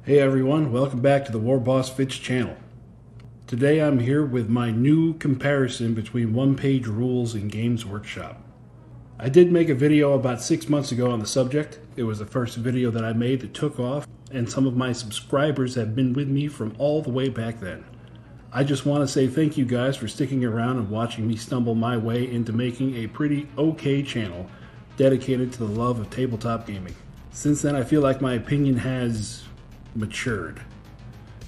Hey everyone, welcome back to the War Boss Fitch channel. Today I'm here with my new comparison between one-page rules and Games Workshop. I did make a video about 6 months ago on the subject. It was the first video that I made that took off, and some of my subscribers have been with me from all the way back then. I just want to say thank you guys for sticking around and watching me stumble my way into making a pretty okay channel dedicated to the love of tabletop gaming. Since then I feel like my opinion has matured.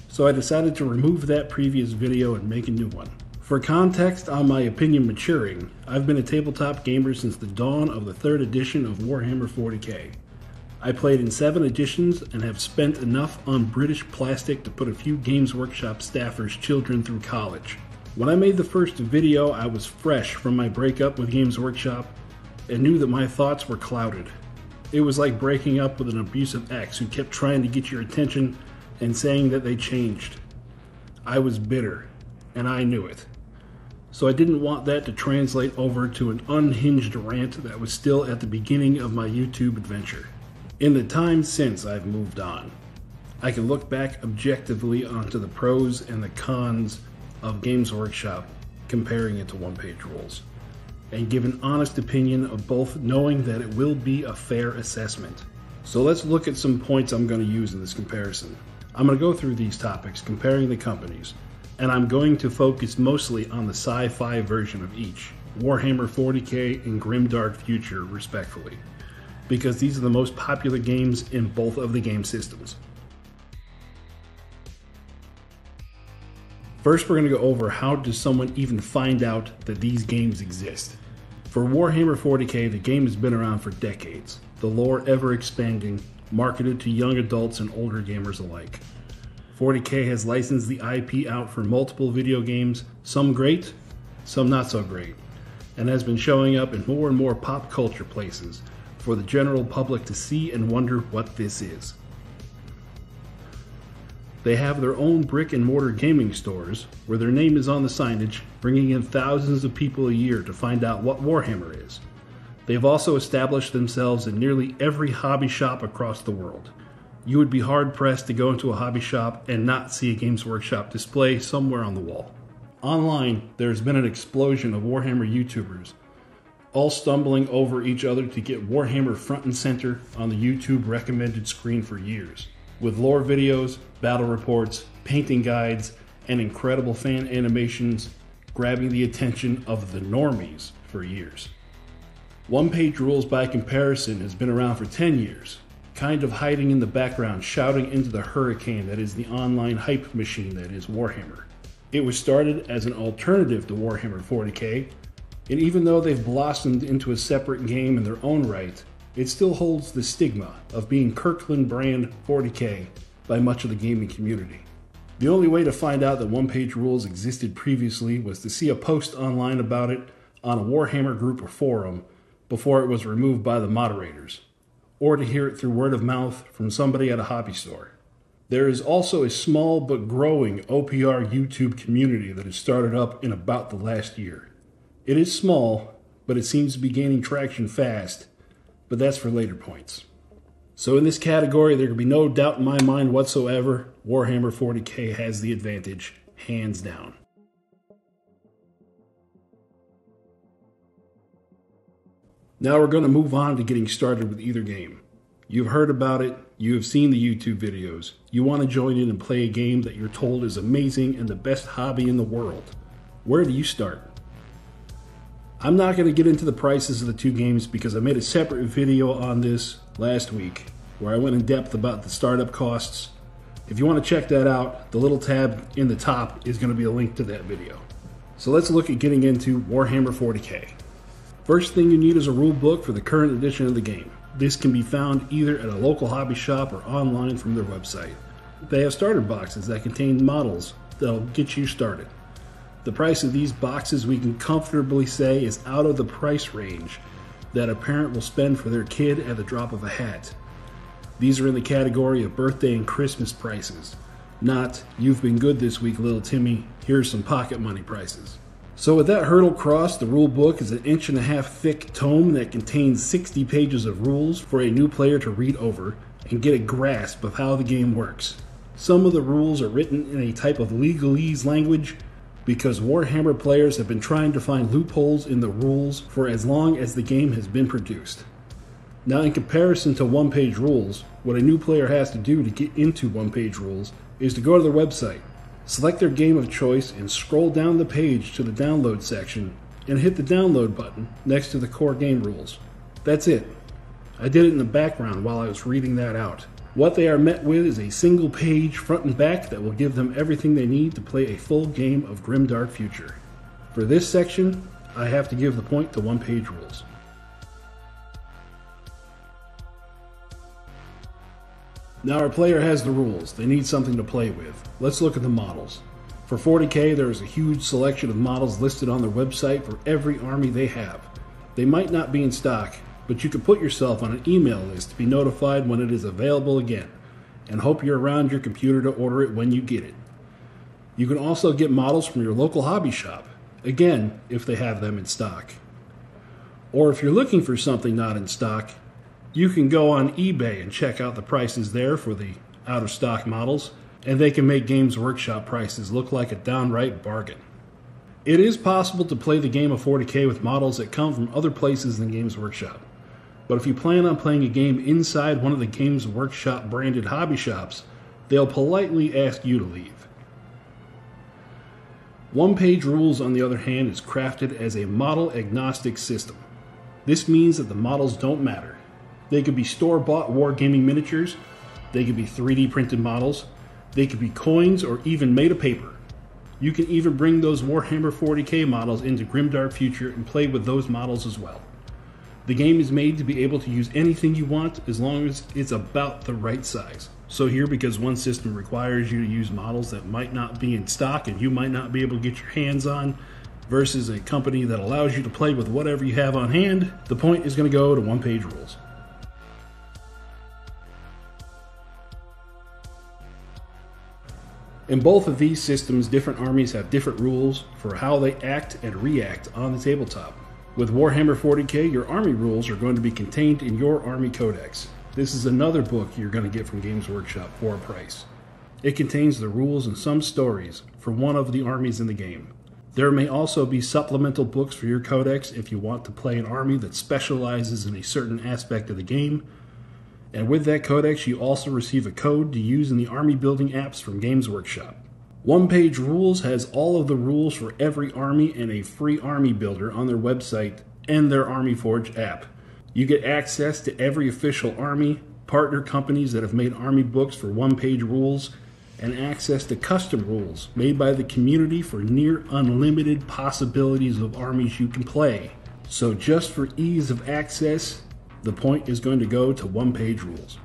So I decided to remove that previous video and make a new one. For context on my opinion maturing, I've been a tabletop gamer since the dawn of the 3rd edition of Warhammer 40k. I played in 7 editions and have spent enough on British plastic to put a few Games Workshop staffers' children through college. When I made the first video, I was fresh from my breakup with Games Workshop and knew that my thoughts were clouded. It was like breaking up with an abusive ex who kept trying to get your attention and saying that they changed. I was bitter, and I knew it. So I didn't want that to translate over to an unhinged rant that was still at the beginning of my YouTube adventure. In the time since, I've moved on. I can look back objectively onto the pros and the cons of Games Workshop, comparing it to one-page rules, and give an honest opinion of both, knowing that it will be a fair assessment. So let's look at some points I'm going to use in this comparison. I'm going to go through these topics, comparing the companies, and I'm going to focus mostly on the sci-fi version of each, Warhammer 40k and Grimdark Future respectively, because these are the most popular games in both of the game systems. First, we're going to go over how does someone even find out that these games exist. For Warhammer 40k, the game has been around for decades, the lore ever expanding, marketed to young adults and older gamers alike. 40k has licensed the IP out for multiple video games, some great, some not so great, and has been showing up in more and more pop culture places for the general public to see and wonder what this is. They have their own brick and mortar gaming stores where their name is on the signage, bringing in thousands of people a year to find out what Warhammer is. They've also established themselves in nearly every hobby shop across the world. You would be hard pressed to go into a hobby shop and not see a Games Workshop display somewhere on the wall. Online, there's been an explosion of Warhammer YouTubers, all stumbling over each other to get Warhammer front and center on the YouTube recommended screen for years, with lore videos, battle reports, painting guides, and incredible fan animations grabbing the attention of the normies for years. One-page rules by comparison has been around for 10 years, kind of hiding in the background, shouting into the hurricane that is the online hype machine that is Warhammer. It was started as an alternative to Warhammer 40k, and even though they've blossomed into a separate game in their own right, it still holds the stigma of being Kirkland brand 40k by much of the gaming community. The only way to find out that one-page rules existed previously was to see a post online about it on a Warhammer group or forum before it was removed by the moderators, or to hear it through word of mouth from somebody at a hobby store. There is also a small but growing OPR YouTube community that has started up in about the last year. It is small, but it seems to be gaining traction fast, but that's for later points. So in this category, there can be no doubt in my mind whatsoever, Warhammer 40k has the advantage, hands down. Now we're going to move on to getting started with either game. You've heard about it, you have seen the YouTube videos, you want to join in and play a game that you're told is amazing and the best hobby in the world. Where do you start? I'm not going to get into the prices of the two games because I made a separate video on this last week where I went in depth about the startup costs. If you want to check that out, the little tab in the top is going to be a link to that video. So let's look at getting into Warhammer 40k. First thing you need is a rule book for the current edition of the game. This can be found either at a local hobby shop or online from their website. They have starter boxes that contain models that'll get you started. The price of these boxes, we can comfortably say, is out of the price range that a parent will spend for their kid at the drop of a hat. These are in the category of birthday and Christmas prices, not "you've been good this week, little Timmy, here's some pocket money" prices. So with that hurdle crossed, the rule book is an 1.5 inch thick tome that contains 60 pages of rules for a new player to read over, and get a grasp of how the game works. Some of the rules are written in a type of legalese language because Warhammer players have been trying to find loopholes in the rules for as long as the game has been produced. Now, in comparison to one-page rules, what a new player has to do to get into one-page rules is to go to their website, select their game of choice, and scroll down the page to the download section and hit the download button next to the core game rules. That's it. I did it in the background while I was reading that out. What they are met with is a single page front and back that will give them everything they need to play a full game of Grimdark Future. For this section, I have to give the point to one-page rules. Now our player has the rules. They need something to play with. Let's look at the models. For 40K, there is a huge selection of models listed on their website for every army they have. They might not be in stock, but you can put yourself on an email list to be notified when it is available again, and hope you're around your computer to order it when you get it. You can also get models from your local hobby shop, again, if they have them in stock. Or if you're looking for something not in stock, you can go on eBay and check out the prices there for the out-of-stock models, and they can make Games Workshop prices look like a downright bargain. It is possible to play the game of 40K with models that come from other places than Games Workshop. But if you plan on playing a game inside one of the Games Workshop branded hobby shops, they'll politely ask you to leave. One-page rules, on the other hand, is crafted as a model-agnostic system. This means that the models don't matter. They could be store-bought wargaming miniatures, they could be 3D printed models, they could be coins, or even made of paper. You can even bring those Warhammer 40K models into Grimdark Future and play with those models as well. The game is made to be able to use anything you want as long as it's about the right size. So here, because one system requires you to use models that might not be in stock and you might not be able to get your hands on, versus a company that allows you to play with whatever you have on hand, the point is going to go to one-page rules. In both of these systems, different armies have different rules for how they act and react on the tabletop. With Warhammer 40K, your army rules are going to be contained in your Army Codex. This is another book you're going to get from Games Workshop for a price. It contains the rules and some stories for one of the armies in the game. There may also be supplemental books for your codex if you want to play an army that specializes in a certain aspect of the game. And with that codex, you also receive a code to use in the army building apps from Games Workshop. One-Page Rules has all of the rules for every army and a free army builder on their website and their Army Forge app. You get access to every official army, partner companies that have made army books for One-Page Rules, and access to custom rules made by the community for near unlimited possibilities of armies you can play. So just for ease of access, the point is going to go to One-Page Rules.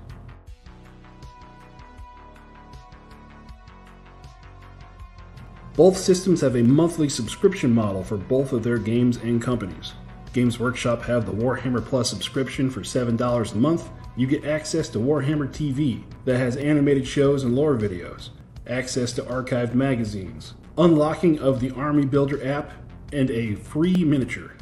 Both systems have a monthly subscription model for both of their games and companies. Games Workshop have the Warhammer Plus subscription for $7 a month. You get access to Warhammer TV that has animated shows and lore videos, access to archived magazines, unlocking of the Army Builder app, and a free miniature.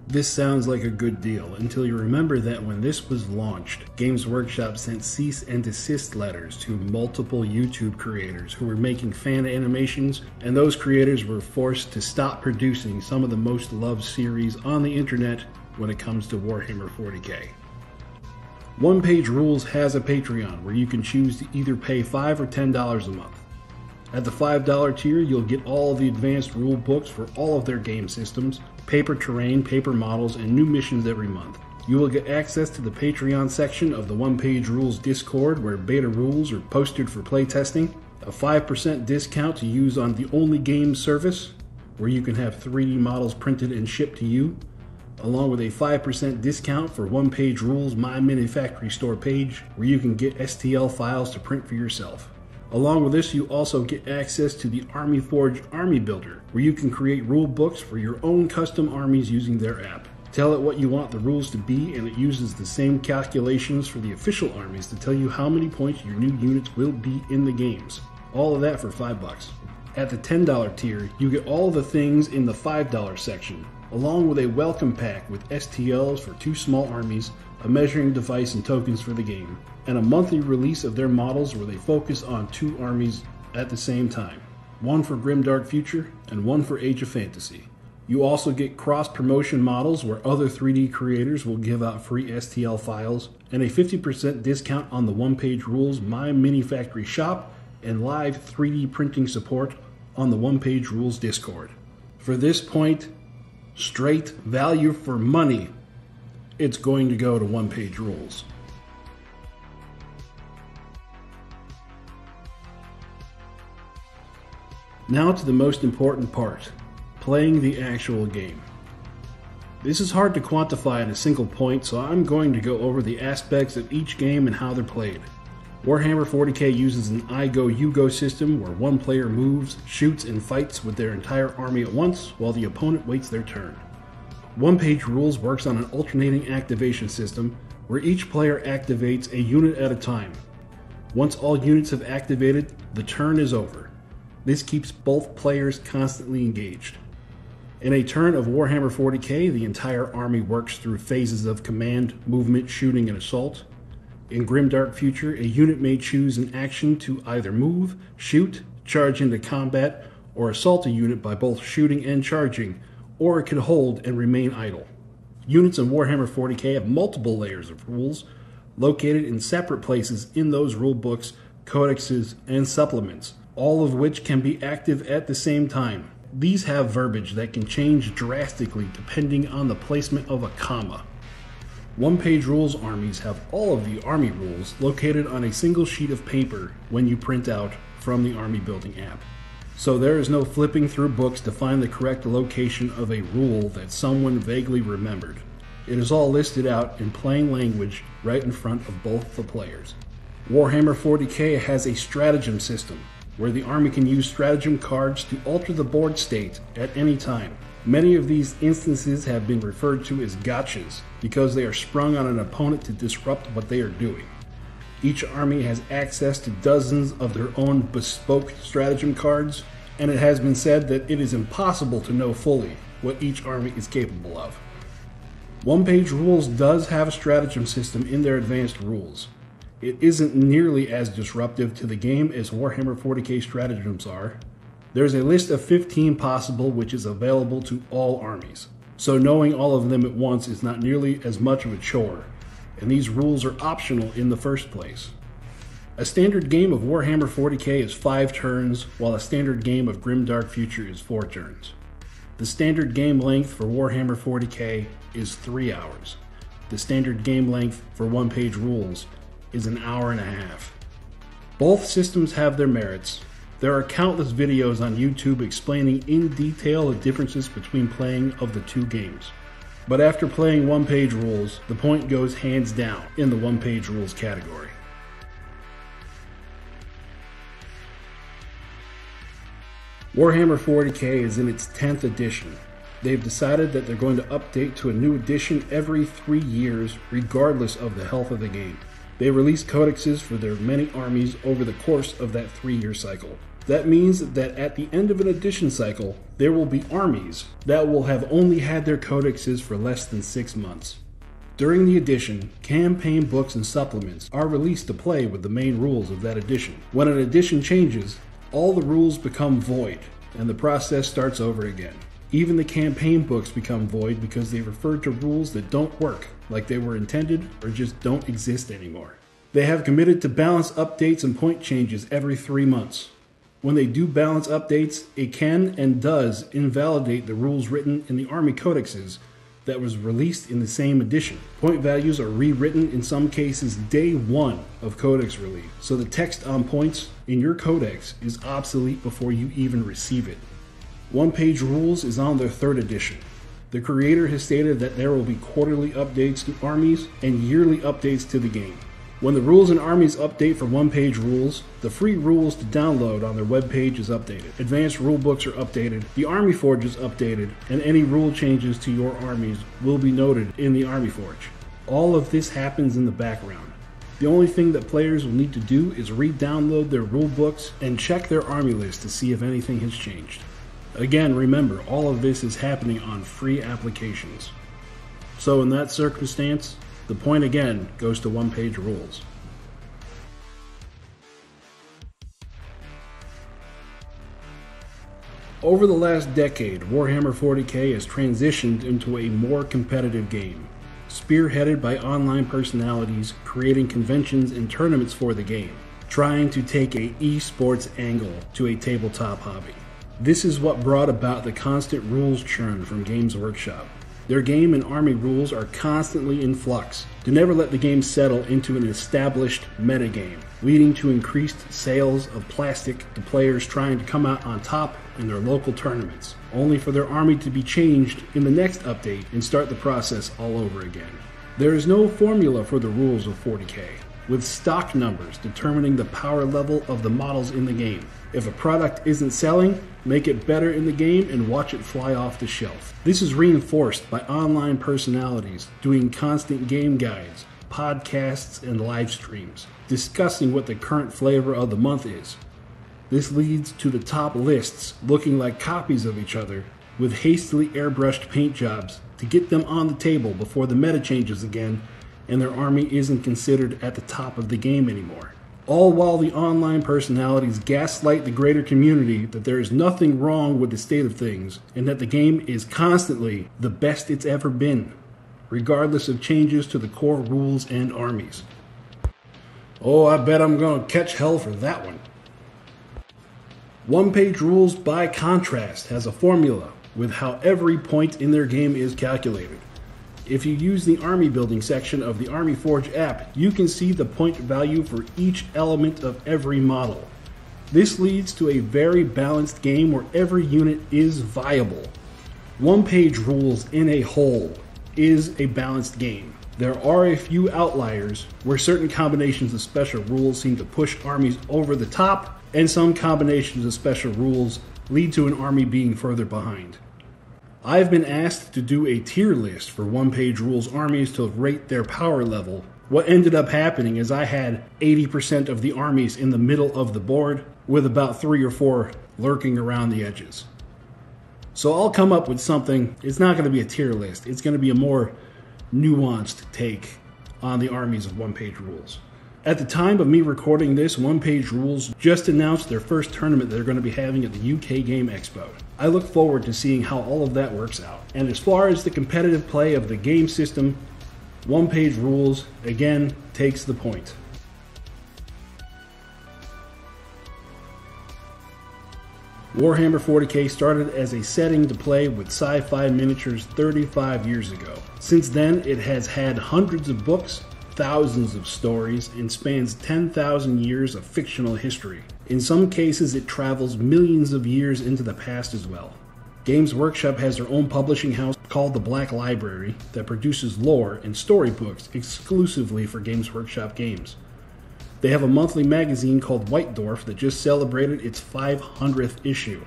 This sounds like a good deal until you remember that when this was launched, Games Workshop sent cease and desist letters to multiple YouTube creators who were making fan animations, and those creators were forced to stop producing some of the most loved series on the internet when it comes to Warhammer 40K. One-Page Rules has a Patreon where you can choose to either pay $5 or $10 a month. At the $5 tier, you'll get all of the advanced rule books for all of their game systems, paper terrain, paper models, and new missions every month. You will get access to the Patreon section of the One-Page Rules Discord where beta rules are posted for playtesting, a 5% discount to use on the Only Games service where you can have 3D models printed and shipped to you, along with a 5% discount for One-Page Rules My Mini Factory Store page where you can get STL files to print for yourself. Along with this, you also get access to the Army Forge Army Builder, where you can create rule books for your own custom armies using their app. Tell it what you want the rules to be, and it uses the same calculations for the official armies to tell you how many points your new units will be in the games. All of that for $5. At the $10 tier, you get all the things in the $5 section, along with a welcome pack with STLs for 2 small armies, a measuring device and tokens for the game, and a monthly release of their models where they focus on 2 armies at the same time, one for Grimdark Future and one for Age of Fantasy. You also get cross-promotion models where other 3D creators will give out free STL files, and a 50% discount on the one-page rules My Mini Factory shop, and live 3D printing support on the One Page Rules Discord. For this point, straight value for money, it's going to go to One Page Rules. Now to the most important part, playing the actual game. This is hard to quantify in a single point, so I'm going to go over the aspects of each game and how they're played. Warhammer 40k uses an I go you go system where one player moves, shoots, and fights with their entire army at once while the opponent waits their turn. One Page Rules works on an alternating activation system where each player activates a unit at a time. Once all units have activated, the turn is over. This keeps both players constantly engaged. In a turn of Warhammer 40k, the entire army works through phases of command, movement, shooting, and assault. In Grimdark Future, a unit may choose an action to either move, shoot, charge into combat, or assault a unit by both shooting and charging, or it could hold and remain idle. Units in Warhammer 40k have multiple layers of rules, located in separate places in those rule books, codexes, and supplements, all of which can be active at the same time. These have verbiage that can change drastically depending on the placement of a comma. One Page Rules armies have all of the army rules located on a single sheet of paper when you print out from the army building app. So there is no flipping through books to find the correct location of a rule that someone vaguely remembered. It is all listed out in plain language right in front of both the players. Warhammer 40k has a stratagem system where the army can use stratagem cards to alter the board state at any time. Many of these instances have been referred to as gotchas because they are sprung on an opponent to disrupt what they are doing. Each army has access to dozens of their own bespoke stratagem cards, and it has been said that it is impossible to know fully what each army is capable of. One Page Rules does have a stratagem system in their advanced rules. It isn't nearly as disruptive to the game as Warhammer 40k stratagems are. There's a list of 15 possible which is available to all armies, so knowing all of them at once is not nearly as much of a chore, and these rules are optional in the first place. A standard game of Warhammer 40k is 5 turns, while a standard game of Grimdark Future is 4 turns. The standard game length for Warhammer 40k is 3 hours. The standard game length for One Page Rules is an hour and a half. Both systems have their merits. There are countless videos on YouTube explaining in detail the differences between playing of the 2 games. But after playing One Page Rules, the point goes hands down in the One Page Rules category. Warhammer 40k is in its 10th edition. They've decided that they're going to update to a new edition every 3 years, regardless of the health of the game. They release codexes for their many armies over the course of that 3-year cycle. That means that at the end of an edition cycle, there will be armies that will have only had their codexes for less than 6 months. During the edition, campaign books and supplements are released to play with the main rules of that edition. When an edition changes, all the rules become void, and the process starts over again. Even the campaign books become void because they refer to rules that don't work like they were intended or just don't exist anymore. They have committed to balance updates and point changes every 3 months. When they do balance updates, it can and does invalidate the rules written in the Army Codexes that was released in the same edition. Point values are rewritten in some cases day 1 of Codex release, so the text on points in your Codex is obsolete before you even receive it. One Page Rules is on their 3rd edition. The creator has stated that there will be quarterly updates to armies and yearly updates to the game. When the rules and armies update for One Page Rules, the free rules to download on their webpage is updated. Advanced rulebooks are updated, the Army Forge is updated, and any rule changes to your armies will be noted in the Army Forge. All of this happens in the background. The only thing that players will need to do is re-download their rulebooks and check their army list to see if anything has changed. Again, remember, all of this is happening on free applications. So in that circumstance, The point again goes to one-page rules. Over the last decade, Warhammer 40k has transitioned into a more competitive game, spearheaded by online personalities creating conventions and tournaments for the game, trying to take an esports angle to a tabletop hobby. This is what brought about the constant rules churn from Games Workshop. Their game and army rules are constantly in flux to never let the game settle into an established metagame, leading to increased sales of plastic to players trying to come out on top in their local tournaments, only for their army to be changed in the next update and start the process all over again. There is no formula for the rules of 40k, with stock numbers determining the power level of the models in the game. If a product isn't selling, make it better in the game and watch it fly off the shelf. This is reinforced by online personalities doing constant game guides, podcasts, and live streams, discussing what the current flavor of the month is. This leads to the top lists looking like copies of each other, with hastily airbrushed paint jobs to get them on the table before the meta changes again and their army isn't considered at the top of the game anymore. All while the online personalities gaslight the greater community that there is nothing wrong with the state of things and that the game is constantly the best it's ever been, regardless of changes to the core rules and armies. Oh, I bet I'm gonna catch hell for that one. One-page rules, by contrast, has a formula with how every point in their game is calculated. If you use the army building section of the Army Forge app, you can see the point value for each element of every model. This leads to a very balanced game where every unit is viable. One-page rules in a whole is a balanced game. There are a few outliers where certain combinations of special rules seem to push armies over the top, and some combinations of special rules lead to an army being further behind. I've been asked to do a tier list for one-page rules armies to rate their power level. What ended up happening is I had 80% of the armies in the middle of the board, with about 3 or 4 lurking around the edges. So I'll come up with something. It's not going to be a tier list. It's going to be a more nuanced take on the armies of one-page rules. At the time of me recording this, One-Page Rules just announced their first tournament they're going to be having at the UK Game Expo. I look forward to seeing how all of that works out. And as far as the competitive play of the game system, One-Page Rules, again, takes the point. Warhammer 40k started as a setting to play with sci-fi miniatures 35 years ago. Since then, it has had hundreds of books, thousands of stories, and spans 10,000 years of fictional history. In some cases, it travels millions of years into the past as well. Games Workshop has their own publishing house called the Black Library that produces lore and storybooks exclusively for Games Workshop games. They have a monthly magazine called White Dwarf that just celebrated its 500th issue.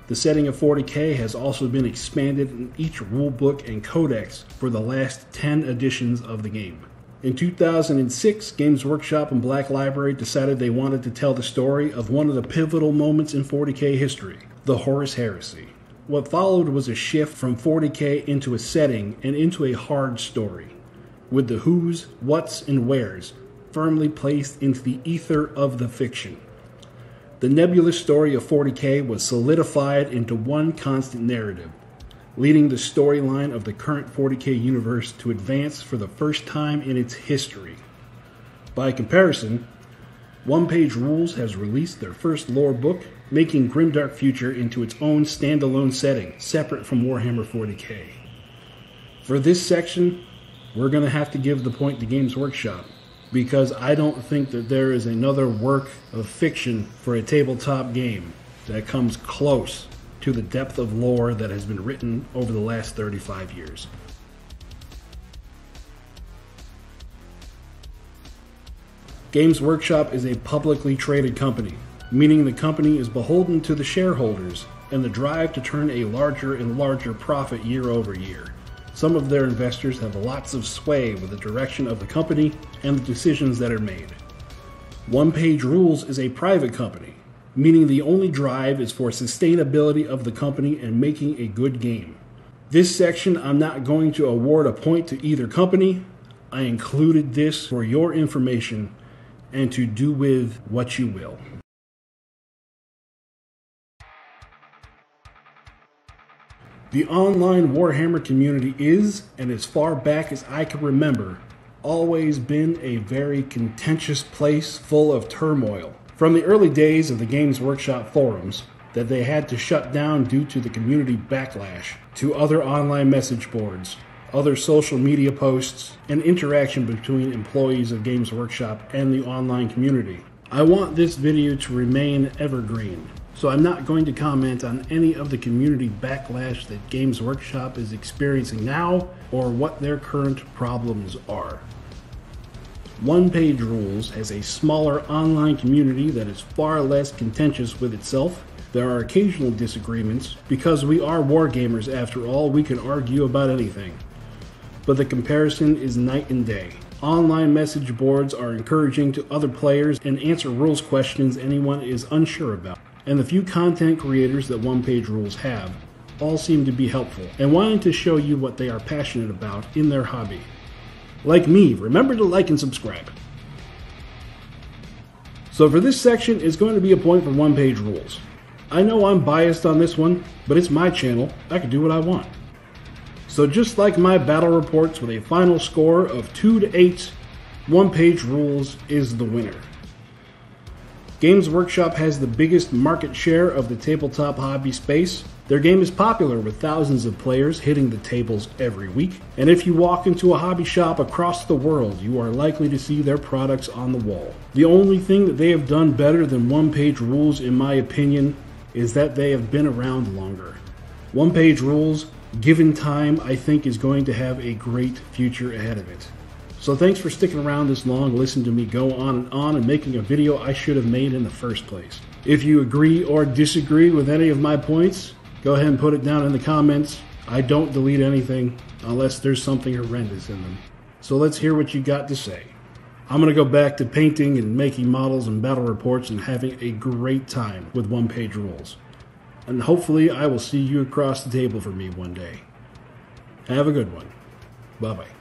The setting of 40k has also been expanded in each rulebook and codex for the last 10 editions of the game. In 2006, Games Workshop and Black Library decided they wanted to tell the story of one of the pivotal moments in 40k history, the Horus Heresy. What followed was a shift from 40k into a setting and into a hard story, with the who's, what's, and where's firmly placed into the ether of the fiction. The nebulous story of 40k was solidified into one constant narrative, leading the storyline of the current 40k universe to advance for the first time in its history. By comparison, One-Page Rules has released their first lore book, making Grimdark Future into its own standalone setting, separate from Warhammer 40k. For this section, we're going to have to give the point to Games Workshop, because I don't think that there is another work of fiction for a tabletop game that comes close to the depth of lore that has been written over the last 35 years. Games Workshop is a publicly traded company, meaning the company is beholden to the shareholders and the drive to turn a larger and larger profit year over year. Some of their investors have lots of sway with the direction of the company and the decisions that are made. One-Page Rules is a private company, meaning the only drive is for sustainability of the company and making a good game. This section, I'm not going to award a point to either company. I included this for your information and to do with what you will. The online Warhammer community is, and as far back as I can remember, always been a very contentious place full of turmoil. From the early days of the Games Workshop forums that they had to shut down due to the community backlash, to other online message boards, other social media posts, and interaction between employees of Games Workshop and the online community. I want this video to remain evergreen, so I'm not going to comment on any of the community backlash that Games Workshop is experiencing now or what their current problems are. One Page Rules has a smaller online community that is far less contentious with itself. There are occasional disagreements. Because we are wargamers after all, we can argue about anything. But the comparison is night and day. Online message boards are encouraging to other players and answer rules questions anyone is unsure about. And the few content creators that One Page Rules have all seem to be helpful and wanting to show you what they are passionate about in their hobby. Like me, remember to like and subscribe. So for this section, it's going to be a point for One Page Rules. I know I'm biased on this one, but it's my channel. I can do what I want. So just like my battle reports with a final score of 2-8, One Page Rules is the winner. Games Workshop has the biggest market share of the tabletop hobby space. Their game is popular with thousands of players hitting the tables every week. And if you walk into a hobby shop across the world, you are likely to see their products on the wall. The only thing that they have done better than One Page Rules, in my opinion, is that they have been around longer. One Page Rules, given time, I think is going to have a great future ahead of it. So thanks for sticking around this long, listening to me go on and making a video I should have made in the first place. If you agree or disagree with any of my points, go ahead and put it down in the comments. I don't delete anything unless there's something horrendous in them. So let's hear what you got to say. I'm going to go back to painting and making models and battle reports and having a great time with One Page Rules. And hopefully I will see you across the table for me one day. Have a good one. Bye-bye.